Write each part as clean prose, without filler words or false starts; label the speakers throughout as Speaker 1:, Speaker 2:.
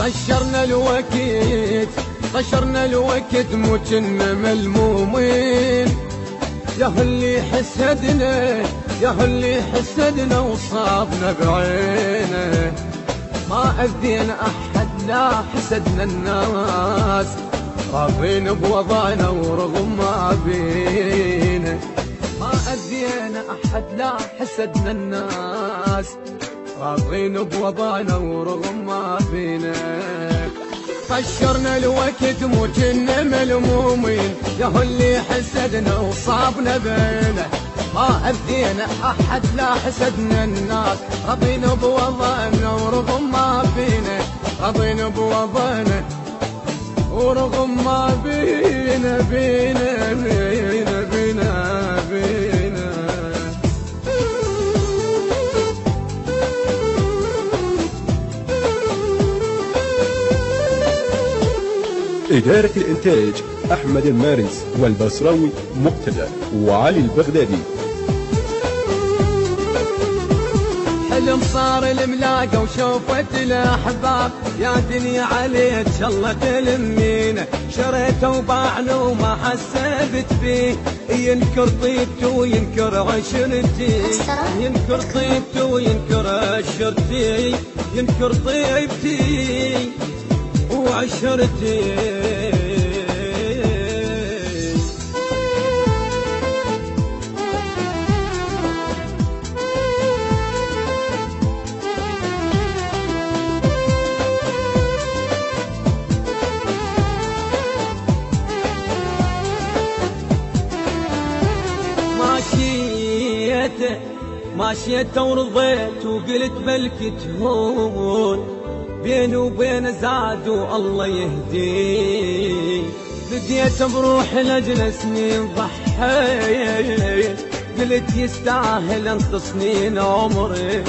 Speaker 1: طشرنا الوقت مو كنا ملمومين، يا اللي حسدنا وصابنا بعينه. ما أذينا أحد لا حسدنا الناس، راضين بوضعنا ورغم ما بينا. ما أذينا أحد لا حسدنا الناس، راضين بوضعنا ورغم ما بينا. طشرنا الوقت مو كنا ملمومين، يا اللي حسدنا وصابنا بينه. ما أذينا أحد لا حسدنا الناس، راضين بوضعنا ورغم ما بينا. راضين بوضعنا ورغم ما بينا بينا بينا بينا بينا.
Speaker 2: إدارة الإنتاج أحمد المارنس والبصراوي مقتدى وعلي البغدادي.
Speaker 1: حلم صار الملاقة وشوفت الأحباب، يا دنيا عليك الله تلمينا. شريته وباعنا وما حسبت فيه، ينكر طيبته وينكر عشرتي. ينكر طيبته وينكر عشرتي، ينكر طيبتي وعشرتي. ماشيته ورضيت وقلت بلكي تهون، بيني وبين زاد والله يهديه. بديت بروح لجل سنين ضحيت، قلت يستاهل انت سنين عمري.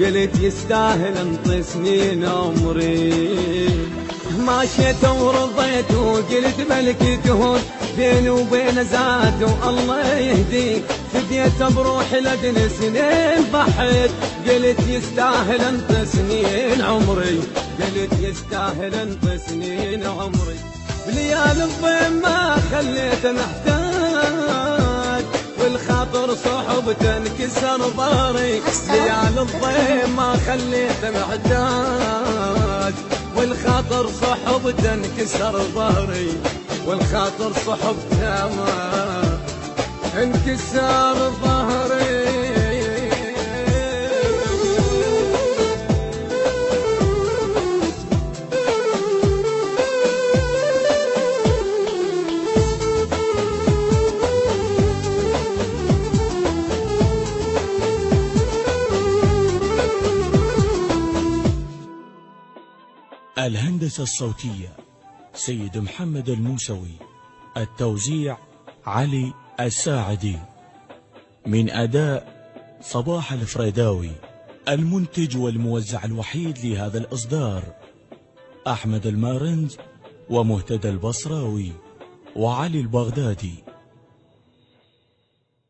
Speaker 1: قلت يستاهل انت سنين عمري. ماشيت ورضيت وقلت بلكي تهون، بيني وبين زاد والله يهديك. فديت بروح لدن سنين ضحيت، قلت يستاهل انت سنين عمري. قلت يستاهل انت سنين عمري. بليال الضيم ما خليت محتاج، والخاطر صحبته انكسر ظهري. بليال الضيم ما خليت محتاج، والخاطر صحبته انكسر ظهري. والخاطر صحبته ما انكسر ظهري.
Speaker 3: الهندسة الصوتية سيد محمد الموسوي، التوزيع علي الساعدي، من أداء صباح الفريداوي. المنتج والموزع الوحيد لهذا الإصدار أحمد المارنز ومهتدى البصراوي وعلي البغدادي.